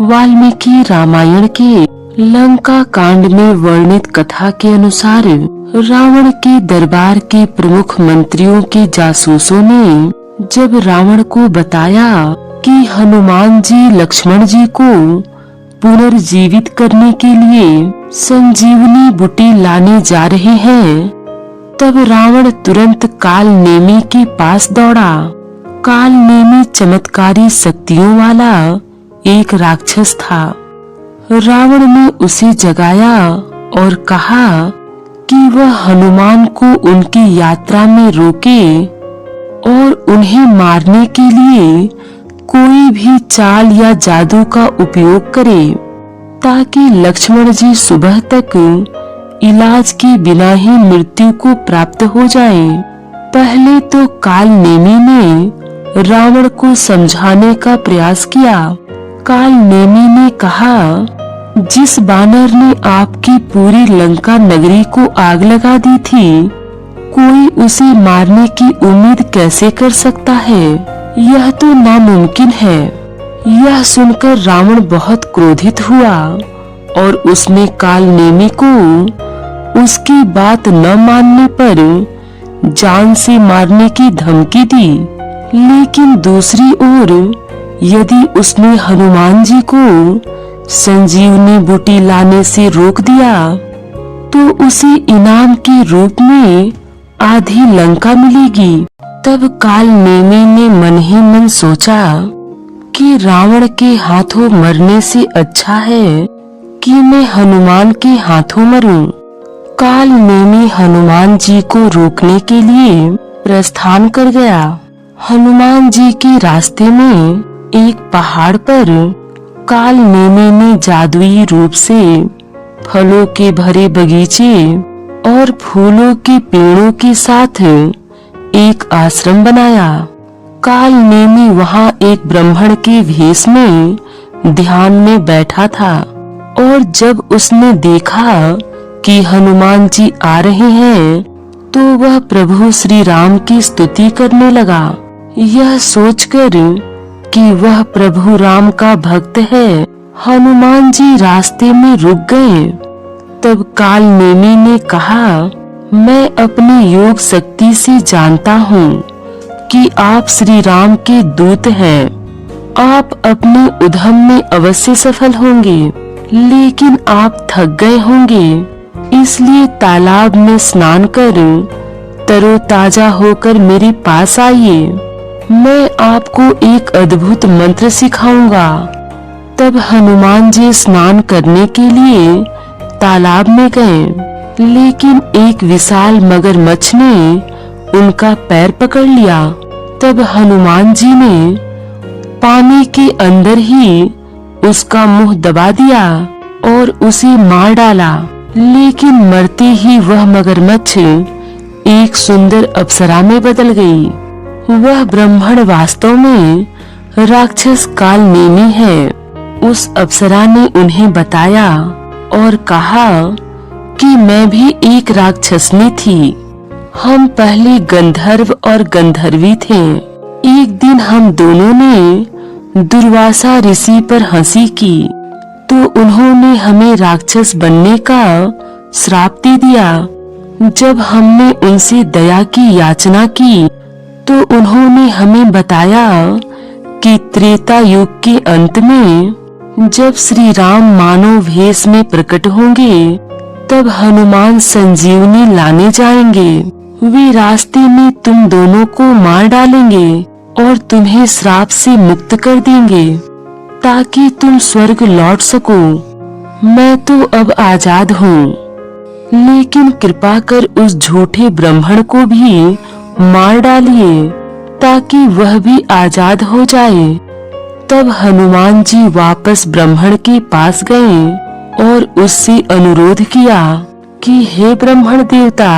वाल्मीकि रामायण के लंका कांड में वर्णित कथा के अनुसार रावण के दरबार के प्रमुख मंत्रियों के जासूसों ने जब रावण को बताया कि हनुमान जी लक्ष्मण जी को पुनर्जीवित करने के लिए संजीवनी बूटी लाने जा रहे हैं, तब रावण तुरंत काल नेमी के पास दौड़ा। काल नेमी चमत्कारी शक्तियों वाला एक राक्षस था। रावण ने उसे जगाया और कहा कि वह हनुमान को उनकी यात्रा में रोके और उन्हें मारने के लिए कोई भी चाल या जादू का उपयोग करे, ताकि लक्ष्मण जी सुबह तक इलाज के बिना ही मृत्यु को प्राप्त हो जाए। पहले तो काल नेमी ने रावण को समझाने का प्रयास किया। काल नेमी ने कहा, जिस बानर ने आपकी पूरी लंका नगरी को आग लगा दी थी, कोई उसे मारने की उम्मीद कैसे कर सकता है? यह तो नामुमकिन है। यह सुनकर रावण बहुत क्रोधित हुआ और उसने काल नेमी को उसकी बात न मानने पर जान से मारने की धमकी दी। लेकिन दूसरी ओर यदि उसने हनुमान जी को संजीवनी बूटी लाने से रोक दिया तो उसे इनाम के रूप में आधी लंका मिलेगी। तब काल नेमी ने मन ही मन सोचा कि रावण के हाथों मरने से अच्छा है कि मैं हनुमान के हाथों मरूं। काल नेमी हनुमान जी को रोकने के लिए प्रस्थान कर गया। हनुमान जी के रास्ते में एक पहाड़ पर काल नेमी ने जादुई रूप से फलों के भरे बगीचे और फूलों के पेड़ों के साथ एक आश्रम बनाया। काल नेमी वहाँ एक ब्राह्मण के भेष में ध्यान में बैठा था और जब उसने देखा कि हनुमान जी आ रहे हैं तो वह प्रभु श्री राम की स्तुति करने लगा। यह सोचकर कि वह प्रभु राम का भक्त है, हनुमान जी रास्ते में रुक गए। तब काल नेमी ने कहा, मैं अपनी योग शक्ति से जानता हूँ कि आप श्री राम के दूत हैं। आप अपने उद्यम में अवश्य सफल होंगे, लेकिन आप थक गए होंगे, इसलिए तालाब में स्नान कर तरोताजा होकर मेरे पास आइए। मैं आपको एक अद्भुत मंत्र सिखाऊंगा। तब हनुमान जी स्नान करने के लिए तालाब में गए, लेकिन एक विशाल मगरमच्छ ने उनका पैर पकड़ लिया। तब हनुमान जी ने पानी के अंदर ही उसका मुंह दबा दिया और उसे मार डाला। लेकिन मरते ही वह मगरमच्छ एक सुंदर अप्सरा में बदल गई। वह ब्राह्मण वास्तव में राक्षस काल नेमी है। उस अप्सरा ने उन्हें बताया और कहा कि मैं भी एक राक्षसनी थी। हम पहले गंधर्व और गंधर्वी थे। एक दिन हम दोनों ने दुर्वासा ऋषि पर हंसी की तो उन्होंने हमें राक्षस बनने का श्राप दे दिया। जब हमने उनसे दया की याचना की तो उन्होंने हमें बताया कि त्रेता युग के अंत में जब श्री राम मानव भेष में प्रकट होंगे तब हनुमान संजीवनी लाने जाएंगे। वे रास्ते में तुम दोनों को मार डालेंगे और तुम्हें श्राप से मुक्त कर देंगे ताकि तुम स्वर्ग लौट सको। मैं तो अब आजाद हूँ, लेकिन कृपा कर उस झूठे ब्राह्मण को भी मार डालिए ताकि वह भी आजाद हो जाए। तब हनुमान जी वापस ब्राह्मण के पास गए और उससे अनुरोध किया कि हे ब्राह्मण देवता,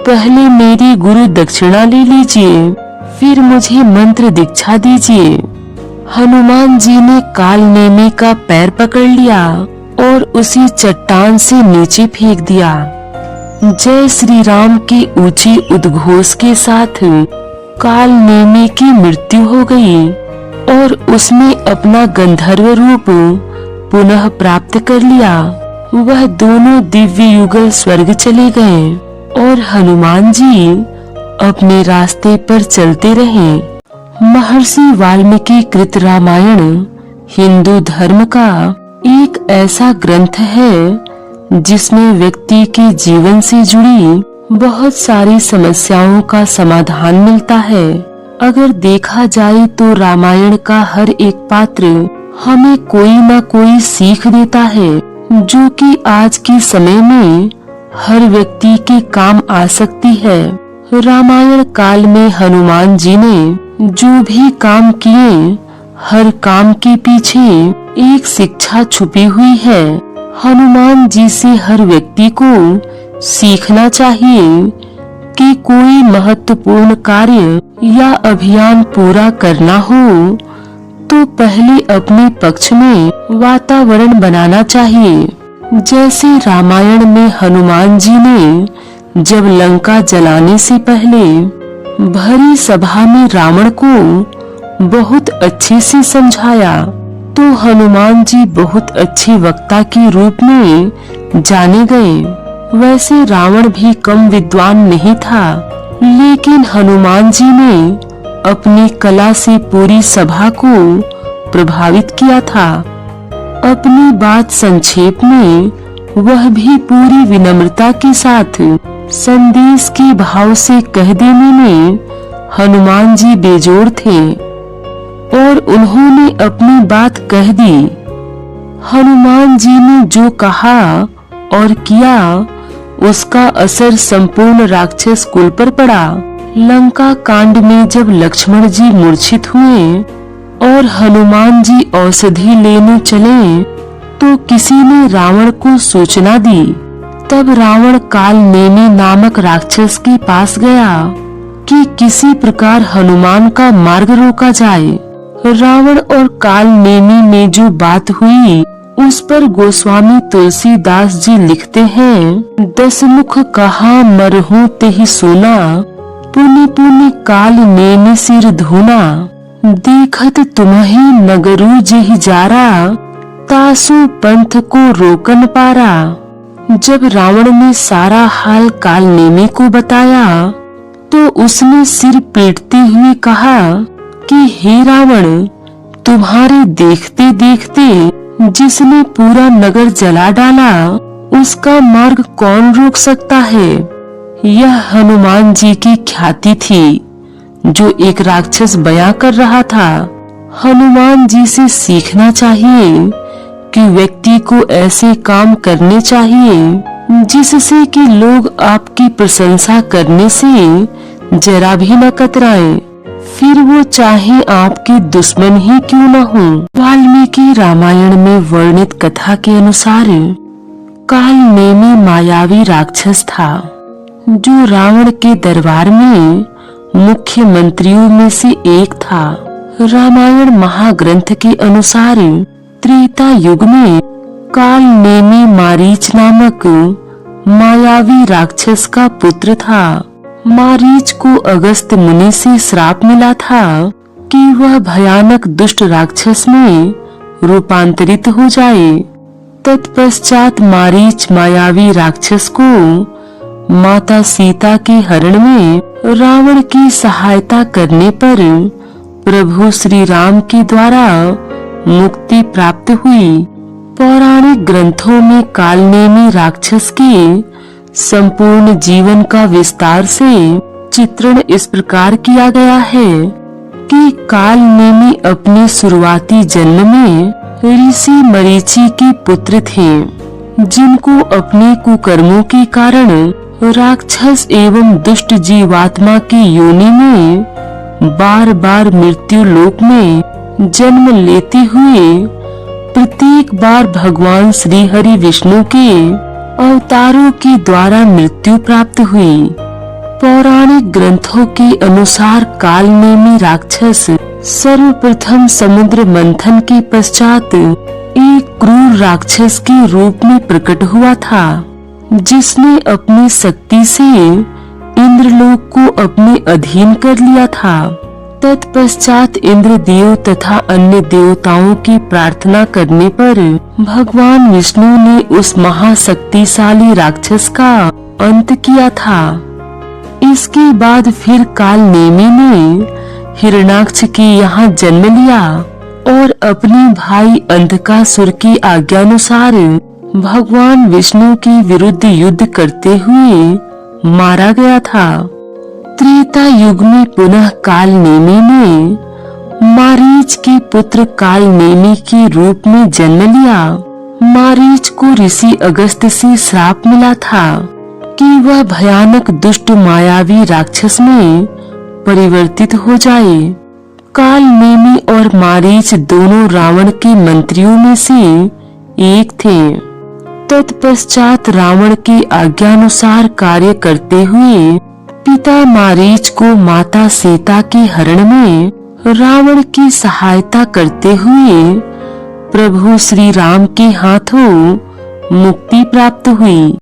पहले मेरी गुरु दक्षिणा ले लीजिए, फिर मुझे मंत्र दीक्षा दीजिए। हनुमान जी ने काल नेमी का पैर पकड़ लिया और उसी चट्टान से नीचे फेंक दिया। जय श्री राम के ऊंचे उद्घोष के साथ काल नेमी की मृत्यु हो गई। और उसने अपना गंधर्व रूप पुनः प्राप्त कर लिया। वह दोनों दिव्य युगल स्वर्ग चले गए और हनुमान जी अपने रास्ते पर चलते रहे। महर्षि वाल्मीकि कृत रामायण हिंदू धर्म का एक ऐसा ग्रंथ है जिसमें व्यक्ति के जीवन से जुड़ी बहुत सारी समस्याओं का समाधान मिलता है। अगर देखा जाए तो रामायण का हर एक पात्र हमें कोई न कोई सीख देता है, जो कि आज के समय में हर व्यक्ति के काम आ सकती है। रामायण काल में हनुमान जी ने जो भी काम किए, हर काम के पीछे एक शिक्षा छुपी हुई है। हनुमान जी से हर व्यक्ति को सीखना चाहिए कि कोई महत्वपूर्ण कार्य या अभियान पूरा करना हो तो पहले अपने पक्ष में वातावरण बनाना चाहिए। जैसे रामायण में हनुमान जी ने जब लंका जलाने से पहले भरी सभा में रावण को बहुत अच्छे से समझाया, तो हनुमान जी बहुत अच्छे वक्ता के रूप में जाने गए। वैसे रावण भी कम विद्वान नहीं था, लेकिन हनुमान जी ने अपनी कला से पूरी सभा को प्रभावित किया था। अपनी बात संक्षेप में वह भी पूरी विनम्रता के साथ संदेश के भाव से कह देने में हनुमान जी बेजोड़ थे और उन्होंने अपनी बात कह दी। हनुमान जी ने जो कहा और किया उसका असर संपूर्ण राक्षस कुल पर पड़ा। लंका कांड में जब लक्ष्मण जी मूर्छित हुए और हनुमान जी औषधि लेने चले तो किसी ने रावण को सूचना दी। तब रावण काल नेमी नामक राक्षस के पास गया कि किसी प्रकार हनुमान का मार्ग रोका जाए। रावण और काल नेमी में जो बात हुई उस पर गोस्वामी तुलसीदास जी लिखते हैं, 10 मुख कहा मरहूं तेहि सोना, पुनि पुनि काल नेमि सिर धूना, देखत तुम्हि नगरु जेहि जारा, तासु पंथ को रोकन पारा। जब रावण ने सारा हाल काल नेमी को बताया तो उसने सिर पीटते हुए कहा कि हे रावण, तुम्हारे देखते देखते जिसने पूरा नगर जला डाला उसका मार्ग कौन रोक सकता है। यह हनुमान जी की ख्याति थी जो एक राक्षस बयां कर रहा था। हनुमान जी से सीखना चाहिए कि व्यक्ति को ऐसे काम करने चाहिए जिससे कि लोग आपकी प्रशंसा करने से जरा भी न कतराएं, फिर वो चाहे आपके दुश्मन ही क्यों न हो। वाल्मीकि रामायण में वर्णित कथा के अनुसार काल नेमी मायावी राक्षस था जो रावण के दरबार में मुख्य मंत्रियों में से एक था। रामायण महाग्रंथ के अनुसार त्रेता युग में काल नेमी मारीच नामक मायावी राक्षस का पुत्र था। मारीच को अगस्त मुनि से श्राप मिला था कि वह भयानक दुष्ट राक्षस में रूपांतरित हो जाए। तत्पश्चात मारीच मायावी राक्षस को माता सीता के हरण में रावण की सहायता करने पर प्रभु श्री राम के द्वारा मुक्ति प्राप्त हुई। पौराणिक ग्रंथों में काल नेमी राक्षस के संपूर्ण जीवन का विस्तार से चित्रण इस प्रकार किया गया है कि काल नेमी अपने शुरुआती जन्म में ऋषि मरीचि के पुत्र थे, जिनको अपने कुकर्मों के कारण राक्षस एवं दुष्ट जीवात्मा की योनि में बार बार मृत्यु लोक में जन्म लेते हुए प्रत्येक बार भगवान श्री हरि विष्णु के अवतारों के द्वारा मृत्यु प्राप्त हुई। पौराणिक ग्रंथों के अनुसार काल नेमी राक्षस सर्वप्रथम समुद्र मंथन के पश्चात एक क्रूर राक्षस के रूप में प्रकट हुआ था, जिसने अपनी शक्ति से इंद्रलोक को अपने अधीन कर लिया था। तत्पश्चात इंद्रदेव तथा अन्य देवताओं की प्रार्थना करने पर भगवान विष्णु ने उस महाशक्तिशाली राक्षस का अंत किया था। इसके बाद फिर काल नेमि ने हिरण्याक्ष के यहाँ जन्म लिया और अपने भाई अंधकासुर की आज्ञानुसार भगवान विष्णु के विरुद्ध युद्ध करते हुए मारा गया था। त्रेता युग में पुनः काल नेमि ने मारीच के पुत्र काल नेमि के रूप में जन्म लिया। मारीच को ऋषि अगस्त से श्राप मिला था कि वह भयानक दुष्ट मायावी राक्षस में परिवर्तित हो जाए। काल नेमि और मारीच दोनों रावण के मंत्रियों में से एक थे। तत्पश्चात रावण के आज्ञानुसार कार्य करते हुए पिता मारीच को माता सीता के हरण में रावण की सहायता करते हुए प्रभु श्री राम के हाथों मुक्ति प्राप्त हुई।